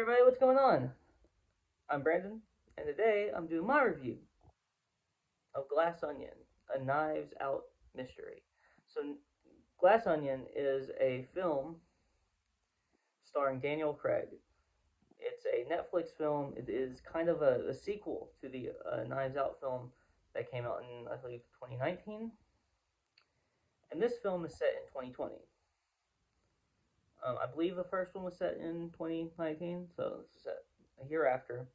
everybody, what's going on? I'm Brandon, and today I'm doing my review of Glass Onion, a Knives Out mystery. So, Glass Onion is a film starring Daniel Craig. It's a Netflix film. It is kind of a sequel to the Knives Out film that came out in, I believe, 2019. And this film is set in 2020. I believe the first one was set in 2019, so this is set a year after.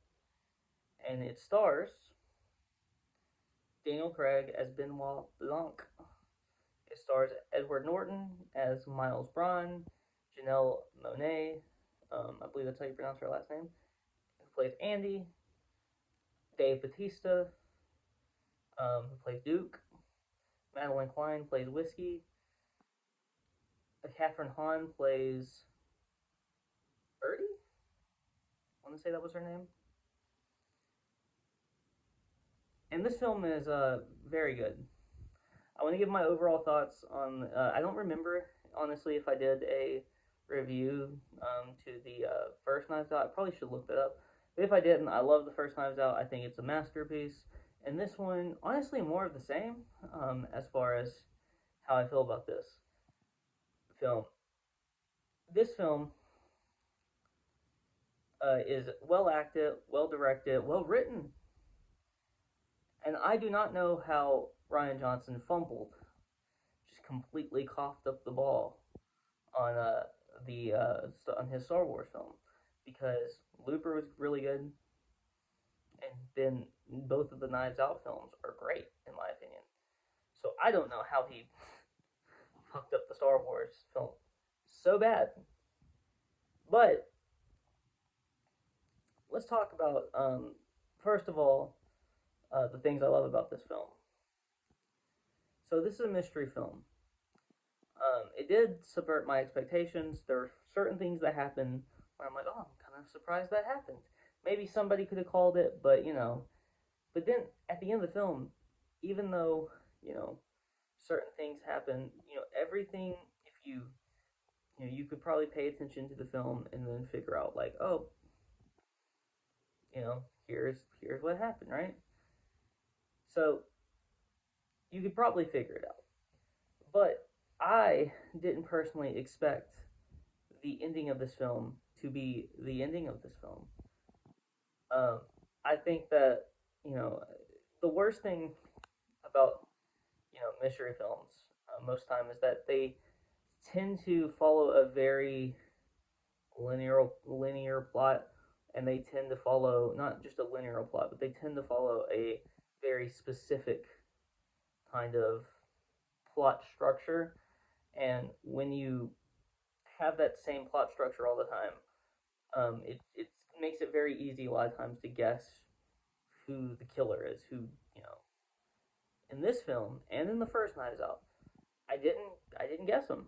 And it stars Daniel Craig as Benoit Blanc. It stars Edward Norton as Miles Braun, Janelle Monáe, I believe that's how you pronounce her last name, who plays Andy, Dave Bautista, who plays Duke, Madeline Klein plays Whiskey, Catherine Hahn plays Birdie? I want to say that was her name. And this film is very good. I want to give my overall thoughts on. I don't remember honestly if I did a review to the first Knives Out. I probably should look that up. But if I didn't, I love the first Knives Out. I think it's a masterpiece. And this one, honestly, more of the same as far as how I feel about this film. This film is well acted, well directed, well written. And I do not know how Rian Johnson fumbled, just completely coughed up the ball on the on his Star Wars film, because Looper was really good, and then both of the Knives Out films are great in my opinion. So I don't know how he fucked up the Star Wars film so bad. But let's talk about first of all the things I love about this film. So this is a mystery film. It did subvert my expectations. There are certain things that happen where I'm like, oh, I'm kind of surprised that happened. Maybe somebody could have called it, but you know. But then at the end of the film, even though you know certain things happen, you know everything. If you could probably pay attention to the film and then figure out like, oh, here's what happened, right? So you could probably figure it out. But I didn't personally expect the ending of this film to be the ending of this film. Um, I think that you know the worst thing about mystery films most time is that they tend to follow a very linear plot, and they tend to follow not just a linear plot, but they tend to follow a very specific kind of plot structure. And when you have that same plot structure all the time, it makes it very easy a lot of times to guess who the killer is. Who in this film and in the first Knives Out, I didn't guess him.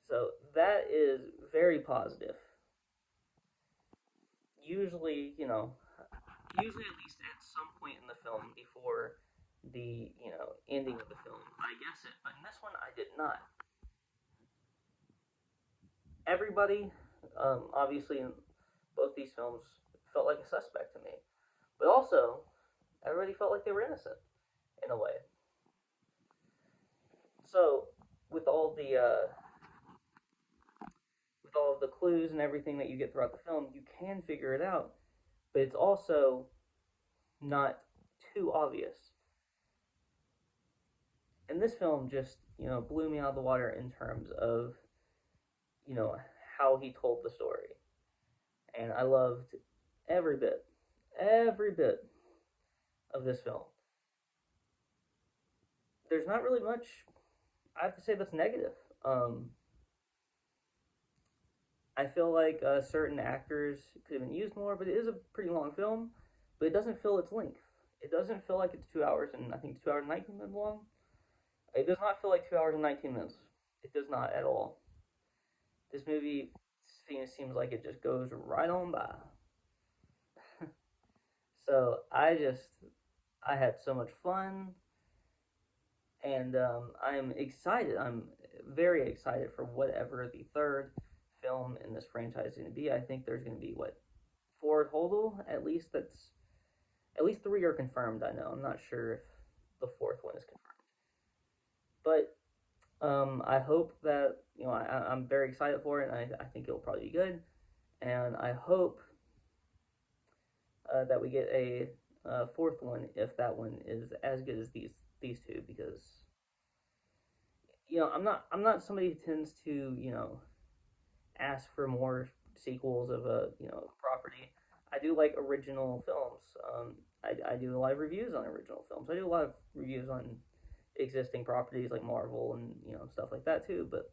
So that is very positive. Usually, usually at least at some point in the film before the ending of the film, I guess it. But in this one, I did not. Everybody, obviously, in both these films, felt like a suspect to me, but also everybody felt like they were innocent in a way. So, with all the clues and everything that you get throughout the film, you can figure it out, but it's also not too obvious. And this film just blew me out of the water in terms of how he told the story, and I loved every bit, every bit of this film. There's not really much I have to say that's negative. I feel like certain actors could have been used more, but it is a pretty long film. But it doesn't feel its length. It doesn't feel like it's 2 hours and I think it's 2 hours and 19 minutes long. It does not feel like 2 hours and 19 minutes. It does not at all. This movie seems like it just goes right on by. So I had so much fun, and I'm excited. I'm very excited for whatever the third film in this franchise is going to be. I think there's going to be what, four total at least. That's at least three are confirmed. I know. I'm not sure if the fourth one is confirmed, but I hope that I'm very excited for it, and I think it'll probably be good, and I hope that we get a fourth one if that one is as good as these two, because I'm not somebody who tends to ask for more sequels of a property. I do like original films. I do live reviews on original films. I do a lot of reviews on existing properties like Marvel and stuff like that too. But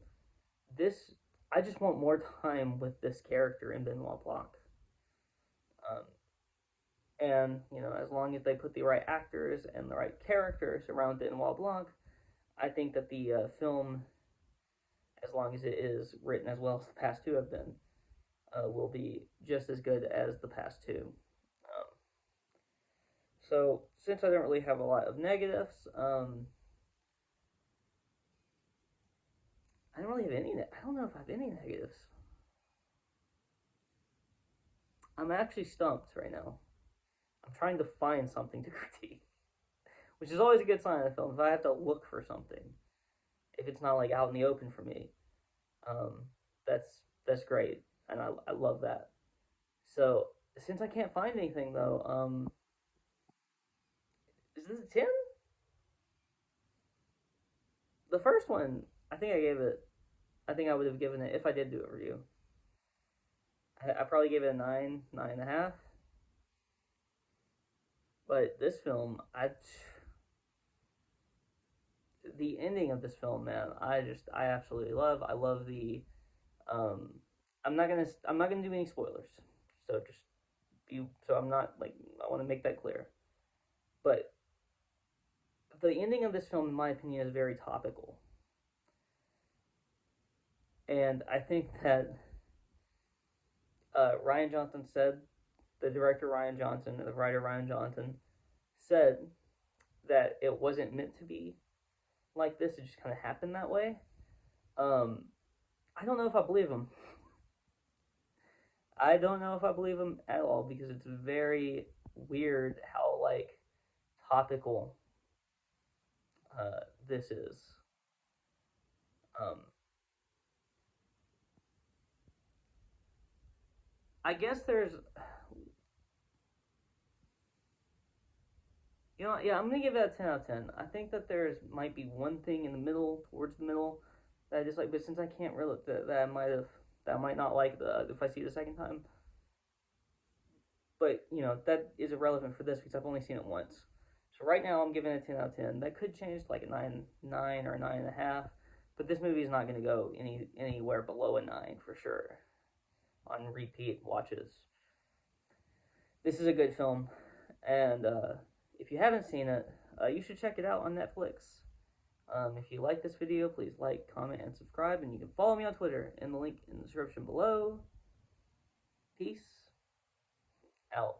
this, I just want more time with this character in Benoit Blanc. Um, and as long as they put the right actors and the right characters around Benoit Blanc, I think that the film, as long as it is written as well as the past two have been, will be just as good as the past two. Um, so, since I don't really have a lot of negatives, I don't really have any. I don't know if I have any negatives. I'm actually stumped right now. I'm trying to find something to critique, which is always a good sign in a film. If I have to look for something, if it's not like out in the open for me, um, that's great, and I love that. So since I can't find anything though, is this a 10? The first one, I think I gave it. I think I would have given it if I did do a review. I probably gave it a 9, 9.5. But this film, the ending of this film, man, I absolutely love. I love the. Um, I'm not gonna do any spoilers, so just so I'm not like, I want to make that clear. But the ending of this film, in my opinion, is very topical, and I think that Ryan Johnson said, the director Ryan Johnson and the writer Ryan Johnson said that it wasn't meant to be like this. It just kind of happened that way. Um, I don't know if I believe him. I don't know if I believe him at all, because it's very weird how like topical this is. Um, I guess there's, yeah, I'm gonna give that a 10 out of 10. I think that there's might be one thing in the middle, towards the middle, that I dislike, but since I can't really, that I might not like the if I see it a second time. But that is irrelevant for this because I've only seen it once. So right now I'm giving it a 10 out of 10. That could change to like a 9, or a 9.5. But this movie is not going to go anywhere below a 9 for sure on repeat watches. This is a good film, and if you haven't seen it, you should check it out on Netflix. If you like this video, please like, comment, and subscribe, and you can follow me on Twitter in the link in the description below. Peace out.